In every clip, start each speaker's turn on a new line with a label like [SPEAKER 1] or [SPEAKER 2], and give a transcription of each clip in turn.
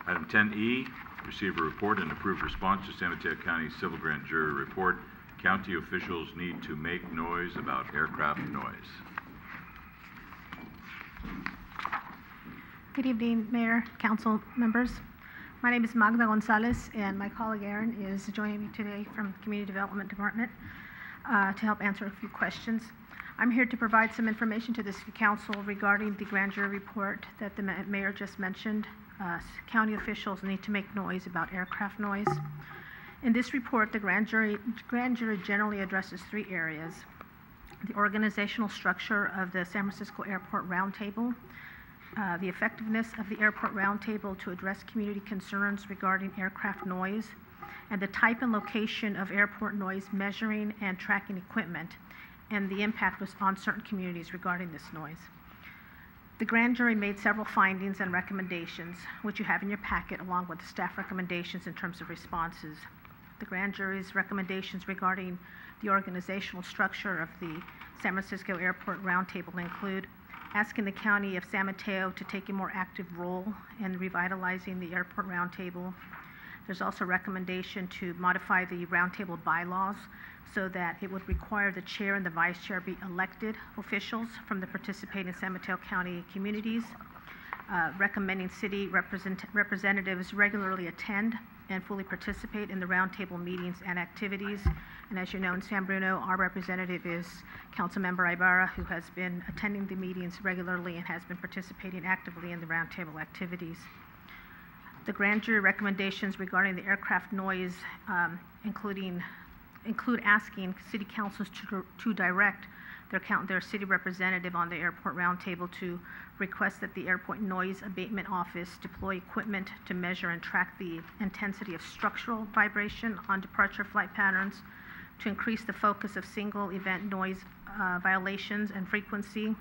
[SPEAKER 1] Item 10E, receive a report and approve response to San Mateo County Civil Grand Jury Report. County officials need to make noise about aircraft noise.
[SPEAKER 2] Good evening, Mayor, Council members. My name is Magda Gonzalez, and my colleague Aaron is joining me today from the Community Development Department to help answer a few questions. I'm here to provide some information to the City Council regarding the grand jury report that the Mayor just mentioned. County officials need to make noise about aircraft noise. In this report, the grand jury generally addresses three areas: the organizational structure of the San Francisco Airport Roundtable, the effectiveness of the Airport Roundtable to address community concerns regarding aircraft noise, and the type and location of airport noise measuring and tracking equipment, and the impact was on certain communities regarding this noise. The grand jury made several findings and recommendations, which you have in your packet, along with the staff recommendations in terms of responses. The grand jury's recommendations regarding the organizational structure of the San Francisco Airport Roundtable include asking the County of San Mateo to take a more active role in revitalizing the Airport Roundtable. There's also a recommendation to modify the Roundtable bylaws so that it would require the chair and the vice chair be elected officials from the participating San Mateo County communities, recommending city representatives regularly attend and fully participate in the roundtable meetings and activities. And as you know, in San Bruno, our representative is Councilmember Ibarra, who has been attending the meetings regularly and has been participating actively in the roundtable activities. The grand jury recommendations regarding the aircraft noise include asking city councils to direct their city representative on the airport roundtable to request that the Airport Noise Abatement Office deploy equipment to measure and track the intensity of structural vibration on departure flight patterns, to increase the focus of single event noise violations and frequency,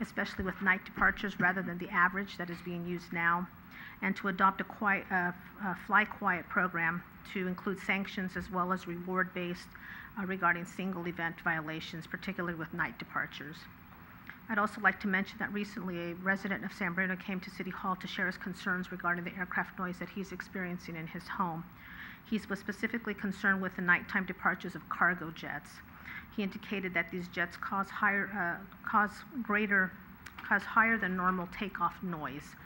[SPEAKER 2] especially with night departures rather than the average that is being used now, and to adopt a fly quiet program to include sanctions as well as reward-based regarding single event violations, particularly with night departures. I'd also like to mention that recently a resident of San Bruno came to City Hall to share his concerns regarding the aircraft noise that he's experiencing in his home. He was specifically concerned with the nighttime departures of cargo jets. He indicated that these jets cause higher than normal takeoff noise.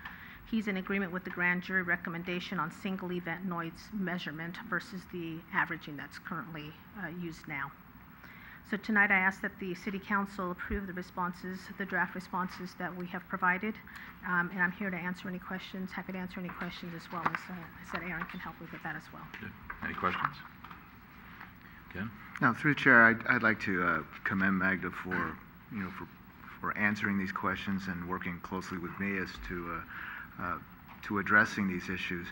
[SPEAKER 2] He's in agreement with the grand jury recommendation on single event noise measurement versus the averaging that's currently used now. So tonight I ask that the City Council approve the draft responses that we have provided, and I'm here to answer any questions, happy to answer any questions, as well as I said Aaron can help me with that as well.
[SPEAKER 1] Good. Any questions? Ken?
[SPEAKER 3] Now, through the chair, I'd like to commend Magda for answering these questions and working closely with me as to addressing these issues.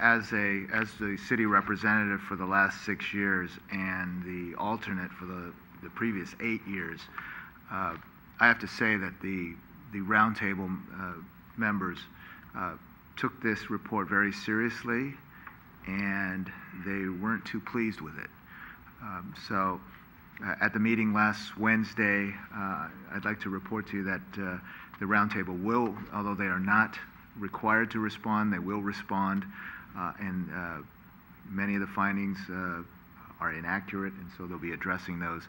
[SPEAKER 3] As the city representative for the last 6 years and the alternate for the previous 8 years, I have to say that the roundtable members took this report very seriously, and they weren't too pleased with it. So at the meeting last Wednesday, I'd like to report to you that the roundtable will, although they are not required to respond, they will respond, and many of the findings are inaccurate, and so they'll be addressing those.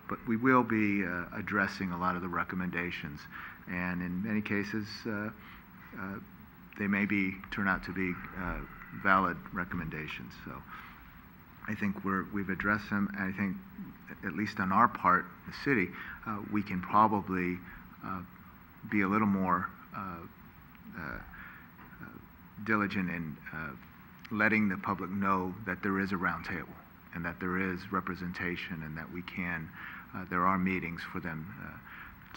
[SPEAKER 3] But we will be addressing a lot of the recommendations, and in many cases, they may turn out to be valid recommendations. So I think we've addressed them, and I think, at least on our part, the city, we can probably be a little more diligent in letting the public know that there is a roundtable and that there is representation, and that we can, there are meetings for them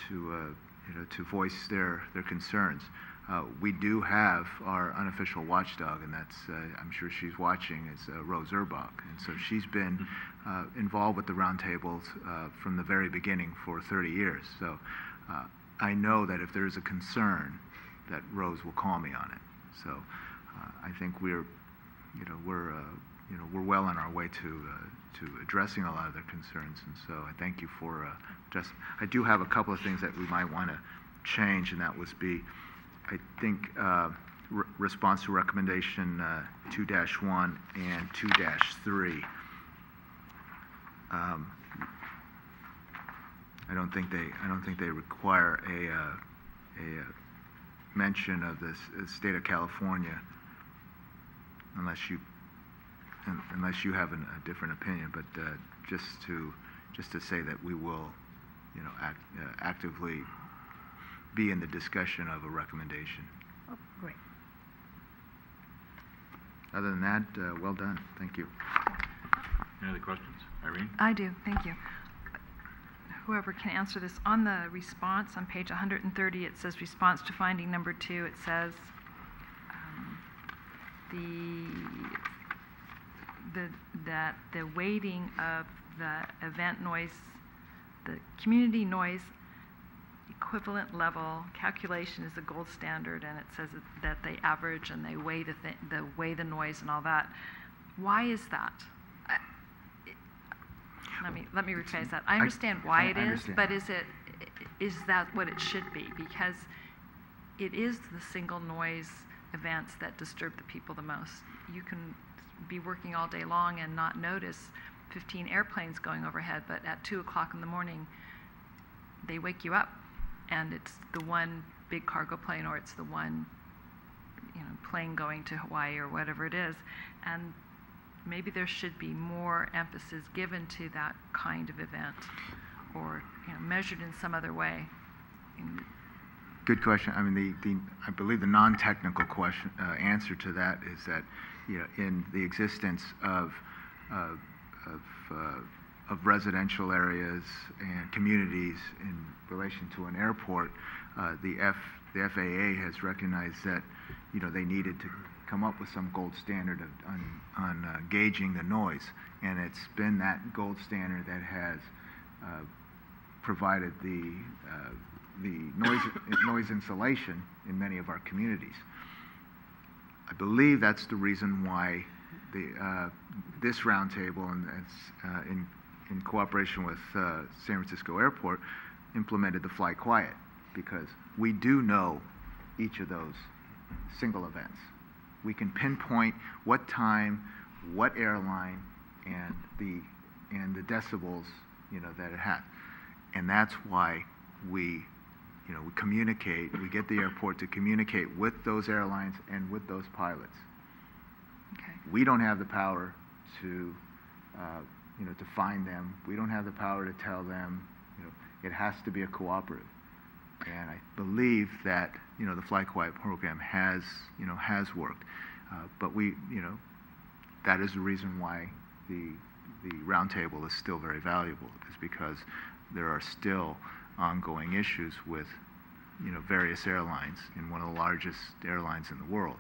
[SPEAKER 3] to voice their concerns. We do have our unofficial watchdog, and that's, I'm sure she's watching, is Rose Urbach. And so she's been involved with the roundtables from the very beginning for 30 years. So I know that if there is a concern, that Rose will call me on it. So I think we're well on our way to addressing a lot of their concerns. And so I thank you for I do have a couple of things that we might want to change, and that was I think response to recommendation 2-1 and 2-3. I don't think they require a mention of the state of California, unless you have a different opinion. But just to say that we will, actively be in the discussion of a recommendation.
[SPEAKER 2] Oh, great.
[SPEAKER 3] Other than that, well done. Thank you.
[SPEAKER 1] Any other questions? Irene?
[SPEAKER 4] I do, thank you. Whoever can answer this, on the response on page 130, it says response to finding number 2. It says that the weighting of the event noise, the community noise equivalent level calculation is the gold standard, and it says that they average and they weigh the noise and all that. Why is that? Let me rephrase that. I understand why it is, but is that what it should be? Because it is the single noise events that disturb the people the most. You can be working all day long and not notice 15 airplanes going overhead, but at 2 o'clock in the morning, they wake you up, and it's the one big cargo plane, or it's the one plane going to Hawaii or whatever it is. And maybe there should be more emphasis given to that kind of event, or measured in some other way.
[SPEAKER 3] Good question. I mean, I believe the non-technical question answer to that is that in the existence of residential areas and communities in relation to an airport, the FAA has recognized that they needed to come up with some gold standard on gauging the noise, and it's been that gold standard that has provided the noise insulation in many of our communities. I believe that's the reason why this roundtable, and it's in cooperation with San Francisco Airport, implemented the Fly Quiet, because we do know each of those single events. We can pinpoint what time, what airline, and the decibels that it has, and that's why we communicate. We get the airport to communicate with those airlines and with those pilots.
[SPEAKER 4] Okay.
[SPEAKER 3] We don't have the power to to find them. We don't have the power to tell them. It has to be a cooperative. And I believe that the Fly Quiet program has worked, but that is the reason why the roundtable is still very valuable, is because there are still ongoing issues with various airlines in one of the largest airlines in the world,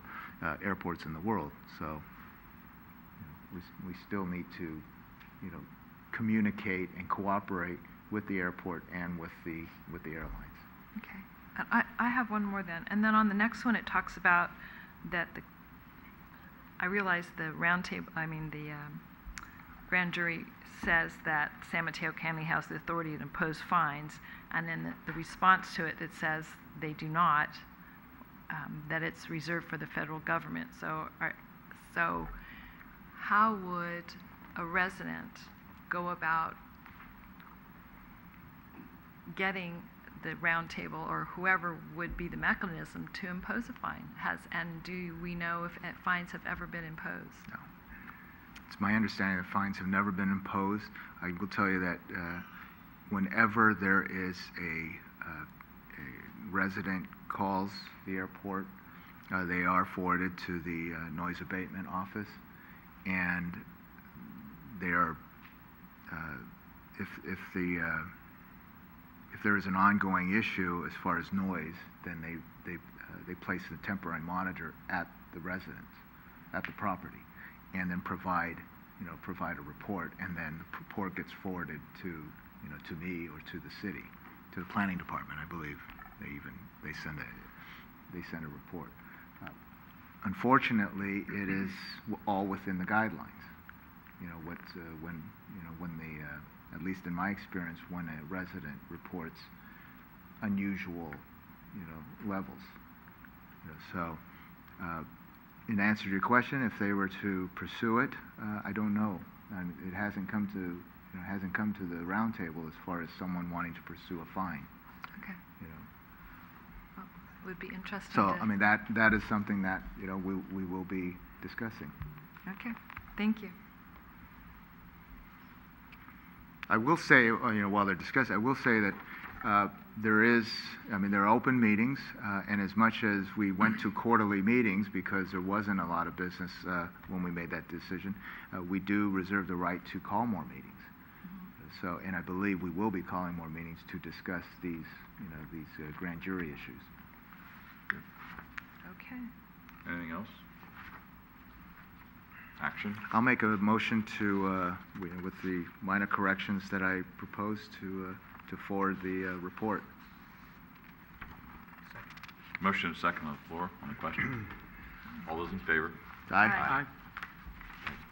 [SPEAKER 3] airports in the world. So we still need to communicate and cooperate with the airport and with the airlines.
[SPEAKER 4] Okay. And I have one more then. And then on the next one, it talks about that I realize the grand jury says that San Mateo County has the authority to impose fines, and then the response to it says they do not, that it's reserved for the federal government. So how would a resident go about getting the roundtable, or whoever would be the mechanism to impose a fine? And do we know if fines have ever been imposed?
[SPEAKER 3] No. It's my understanding that fines have never been imposed. I will tell you that whenever there is a resident calls the airport, they are forwarded to the noise abatement office, and they are if there is an ongoing issue as far as noise, then they place the temporary monitor at the residence, at the property, and then provide a report, and then the report gets forwarded to me or to the city, to the planning department. I believe they send a report. Unfortunately, it is all within the guidelines. At least in my experience, when a resident reports unusual, levels. So In answer to your question, if they were to pursue it, I don't know. And it hasn't come to the roundtable as far as someone wanting to pursue a fine.
[SPEAKER 4] Okay.
[SPEAKER 3] You know.
[SPEAKER 4] Well, would be interesting.
[SPEAKER 3] So
[SPEAKER 4] to...
[SPEAKER 3] I mean that is something that we will be discussing.
[SPEAKER 4] Okay. Thank you.
[SPEAKER 3] I will say, while they're discussing, I will say that there are open meetings, and as much as we went to quarterly meetings because there wasn't a lot of business when we made that decision, we do reserve the right to call more meetings. So, and I believe we will be calling more meetings to discuss these grand jury issues.
[SPEAKER 4] Okay.
[SPEAKER 1] Anything else? Action?
[SPEAKER 3] I'll make a motion to, with the minor corrections that I proposed, to forward the report.
[SPEAKER 1] Motion and second on the floor on the question. All those in favor?
[SPEAKER 3] Aye.
[SPEAKER 4] Aye.